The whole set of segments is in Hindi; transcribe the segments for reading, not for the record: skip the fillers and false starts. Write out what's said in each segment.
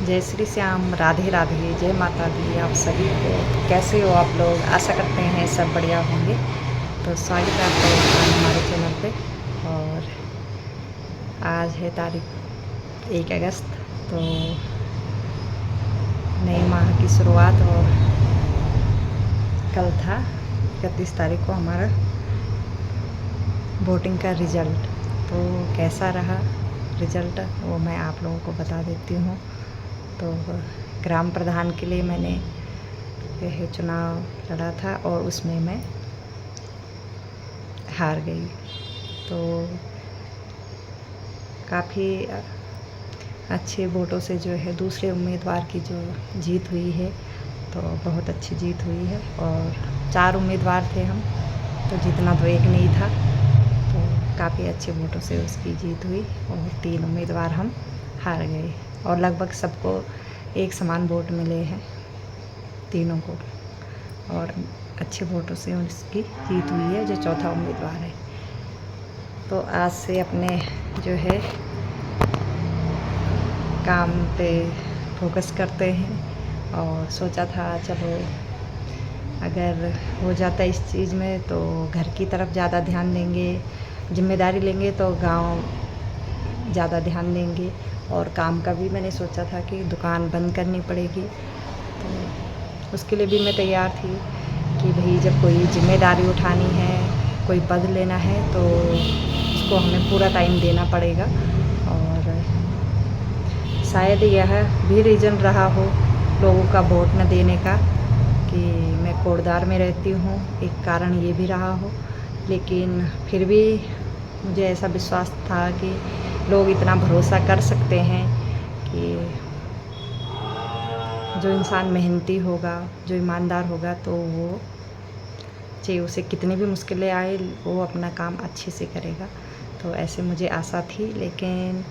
जय श्री श्याम, राधे राधे, जय माता दी। आप सभी को कैसे हो आप लोग? आशा करते हैं सब बढ़िया होंगे। तो स्वागत है आपका एक बार हमारे चैनल पे। और आज है तारीख 1 अगस्त, तो नए माह की शुरुआत। और कल था 31 तारीख को हमारा वोटिंग का रिज़ल्ट। तो कैसा रहा रिज़ल्ट वो मैं आप लोगों को बता देती हूँ। तो ग्राम प्रधान के लिए मैंने यह चुनाव लड़ा था और उसमें मैं हार गई। तो काफ़ी अच्छे वोटों से जो है दूसरे उम्मीदवार की जो जीत हुई है, तो बहुत अच्छी जीत हुई है। और 4 उम्मीदवार थे हम, तो जीतना तो एक नहीं था। तो काफ़ी अच्छे वोटों से उसकी जीत हुई और 3 उम्मीदवार हम हार गए। और लगभग सबको एक समान वोट मिले हैं, तीनों को। और अच्छे वोटों से उसकी जीत हुई है, जो चौथा उम्मीदवार है। तो आज से अपने जो है काम पे फोकस करते हैं। और सोचा था चलो अगर हो जाता इस चीज़ में तो घर की तरफ ज़्यादा ध्यान देंगे, जिम्मेदारी लेंगे तो गांव ज़्यादा ध्यान देंगे। और काम का भी मैंने सोचा था कि दुकान बंद करनी पड़ेगी, तो उसके लिए भी मैं तैयार थी कि भाई जब कोई जिम्मेदारी उठानी है, कोई पद लेना है, तो उसको हमें पूरा टाइम देना पड़ेगा। और शायद यह भी रीज़न रहा हो लोगों का वोट न देने का कि मैं कोटद्वार में रहती हूँ, एक कारण ये भी रहा हो। लेकिन फिर भी मुझे ऐसा विश्वास था कि लोग इतना भरोसा कर सकते हैं कि जो इंसान मेहनती होगा, जो ईमानदार होगा, तो वो चाहे उसे कितनी भी मुश्किलें आए, वो अपना काम अच्छे से करेगा। तो ऐसे मुझे आशा थी। लेकिन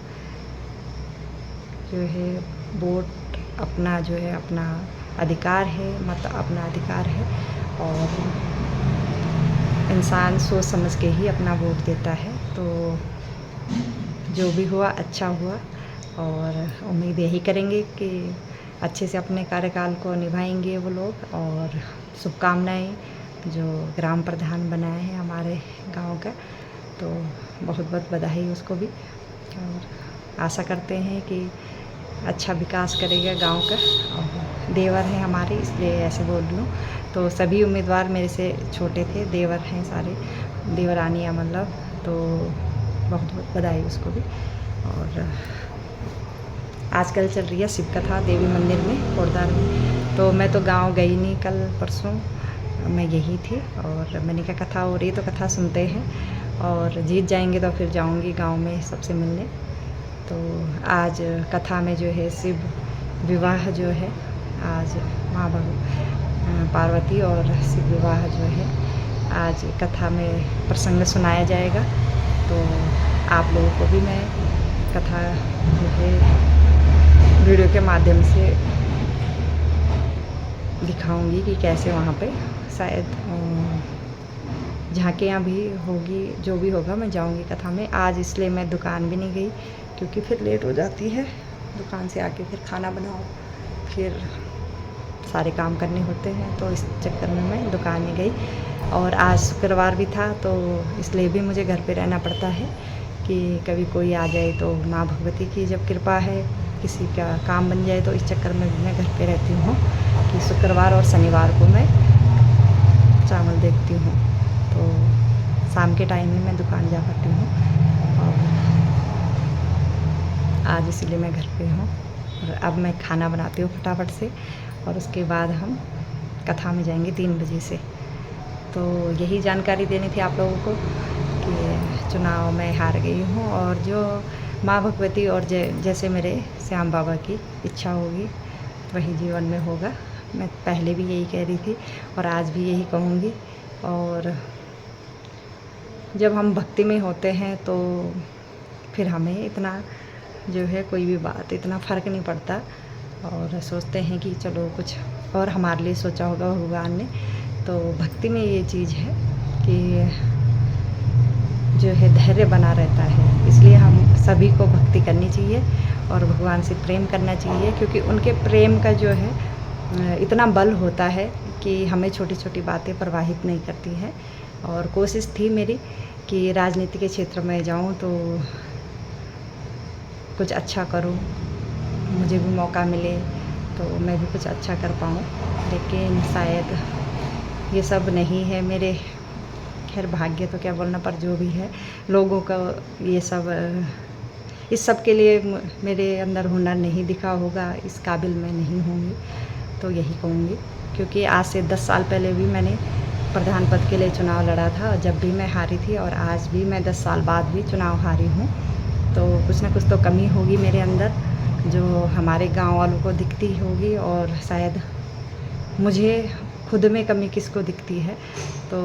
जो है वोट अपना जो है अपना अधिकार है, मत अपना अधिकार है। और इंसान सोच समझ के ही अपना वोट देता है। तो जो भी हुआ अच्छा हुआ। और उम्मीद यही करेंगे कि अच्छे से अपने कार्यकाल को निभाएंगे वो लोग। और शुभकामनाएं जो ग्राम प्रधान बनाए हैं हमारे गांव का, तो बहुत बहुत बधाई उसको भी। और आशा करते हैं कि अच्छा विकास करेगा गांव का। और देवर हैं हमारे, इसलिए ऐसे बोल रही हूँ। तो सभी उम्मीदवार मेरे से छोटे थे, देवर हैं सारे, देवरानियाँ मतलब। तो बहुत बहुत बधाई उसको भी। और आजकल चल रही है शिव कथा देवी मंदिर में, कोटद्वार में। तो मैं तो गांव गई नहीं, कल परसों मैं यही थी। और मैंने कहा कथा हो रही तो कथा सुनते हैं, और जीत जाएंगे तो फिर जाऊंगी गांव में सबसे मिलने। तो आज कथा में जो है शिव विवाह जो है, आज माँ पार्वती और शिव विवाह जो है आज कथा में प्रसंग सुनाया जाएगा। तो आप लोगों को भी मैं कथा जो है वीडियो के माध्यम से दिखाऊंगी कि कैसे वहाँ पे शायद झांकियाँ भी होगी, जो भी होगा मैं जाऊंगी कथा में आज। इसलिए मैं दुकान भी नहीं गई, क्योंकि फिर लेट हो जाती है। दुकान से आके फिर खाना बनाओ, फिर सारे काम करने होते हैं, तो इस चक्कर में मैं दुकान नहीं गई। और आज शुक्रवार भी था, तो इसलिए भी मुझे घर पे रहना पड़ता है कि कभी कोई आ जाए। तो माँ भगवती की जब कृपा है, किसी का काम बन जाए, तो इस चक्कर में भी मैं घर पे रहती हूँ कि शुक्रवार और शनिवार को मैं चावल देखती हूँ। तो शाम के टाइम में मैं दुकान जा पाती हूँ। और आज इसीलिए मैं घर पे हूँ। और अब मैं खाना बनाती हूँ फटाफट से, और उसके बाद हम कथा में जाएंगे 3 बजे से। तो यही जानकारी देनी थी आप लोगों को कि चुनाव में हार गई हूँ। और जो माँ भगवती और जैसे मेरे श्याम बाबा की इच्छा होगी वही जीवन में होगा। मैं पहले भी यही कह रही थी और आज भी यही कहूँगी। और जब हम भक्ति में होते हैं तो फिर हमें इतना जो है कोई भी बात इतना फ़र्क नहीं पड़ता। और सोचते हैं कि चलो कुछ और हमारे लिए सोचा होगा भगवान ने। तो भक्ति में ये चीज़ है कि जो है धैर्य बना रहता है, इसलिए हम सभी को भक्ति करनी चाहिए। और भगवान से प्रेम करना चाहिए, क्योंकि उनके प्रेम का जो है इतना बल होता है कि हमें छोटी छोटी बातें प्रभावित नहीं करती हैं। और कोशिश थी मेरी कि राजनीति के क्षेत्र में जाऊं तो कुछ अच्छा करूं, मुझे भी मौका मिले तो मैं भी कुछ अच्छा कर पाऊं, लेकिन शायद ये सब नहीं है मेरे। खैर भाग्य तो क्या बोलना, पर जो भी है लोगों का ये सब इस सब के लिए मेरे अंदर हुनर नहीं दिखा होगा, इस काबिल मैं नहीं होंगी, तो यही कहूँगी। क्योंकि आज से 10 साल पहले भी मैंने प्रधान पद के लिए चुनाव लड़ा था, जब भी मैं हारी थी, और आज भी मैं 10 साल बाद भी चुनाव हारी हूँ। तो कुछ ना कुछ तो कमी होगी मेरे अंदर, जो हमारे गांव वालों को दिखती होगी, और शायद मुझे खुद में कमी किसको दिखती है। तो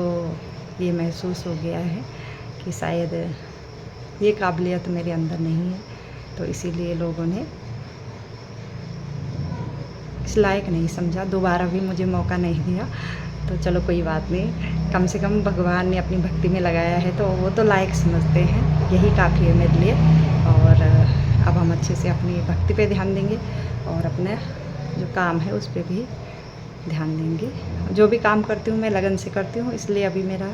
ये महसूस हो गया है कि शायद ये काबिलियत मेरे अंदर नहीं है, तो इसीलिए लोगों ने इस लायक नहीं समझा, दोबारा भी मुझे मौका नहीं दिया। तो चलो कोई बात नहीं, कम से कम भगवान ने अपनी भक्ति में लगाया है तो वो तो लायक समझते हैं, यही काफ़ी है मेरे लिए। और अब हम अच्छे से अपनी भक्ति पे ध्यान देंगे और अपने जो काम है उस पर भी ध्यान देंगे। जो भी काम करती हूँ मैं लगन से करती हूँ, इसलिए अभी मेरा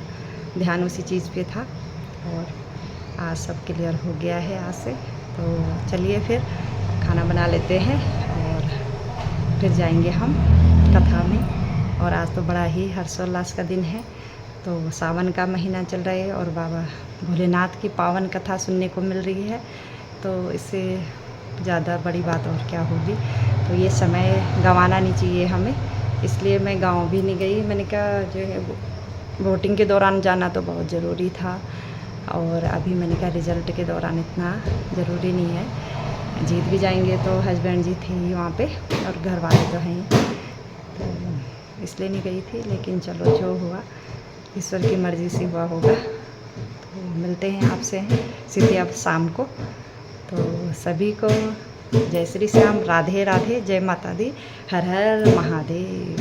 ध्यान उसी चीज़ पे था, और आज सब क्लियर हो गया है आज से। तो चलिए फिर खाना बना लेते हैं और फिर जाएंगे हम कथा में। और आज तो बड़ा ही हर्षोल्लास का दिन है, तो सावन का महीना चल रहा है और बाबा भोलेनाथ की पावन कथा सुनने को मिल रही है, तो इससे ज़्यादा बड़ी बात और क्या होगी। तो ये समय गंवाना नहीं चाहिए हमें, इसलिए मैं गांव भी नहीं गई। मैंने कहा जो है वोटिंग के दौरान जाना तो बहुत ज़रूरी था, और अभी मैंने कहा रिज़ल्ट के दौरान इतना ज़रूरी नहीं है। जीत भी जाएंगे तो हस्बैंड जी थे ही वहाँ पे, और घर वाले तो हैं, तो इसलिए नहीं गई थी। लेकिन चलो जो हुआ ईश्वर की मर्ज़ी से हुआ होगा। तो मिलते हैं आपसे सीधे अब शाम को। तो सभी को जय श्री श्याम, राधे राधे, जय माता दी, हर हर महादेव।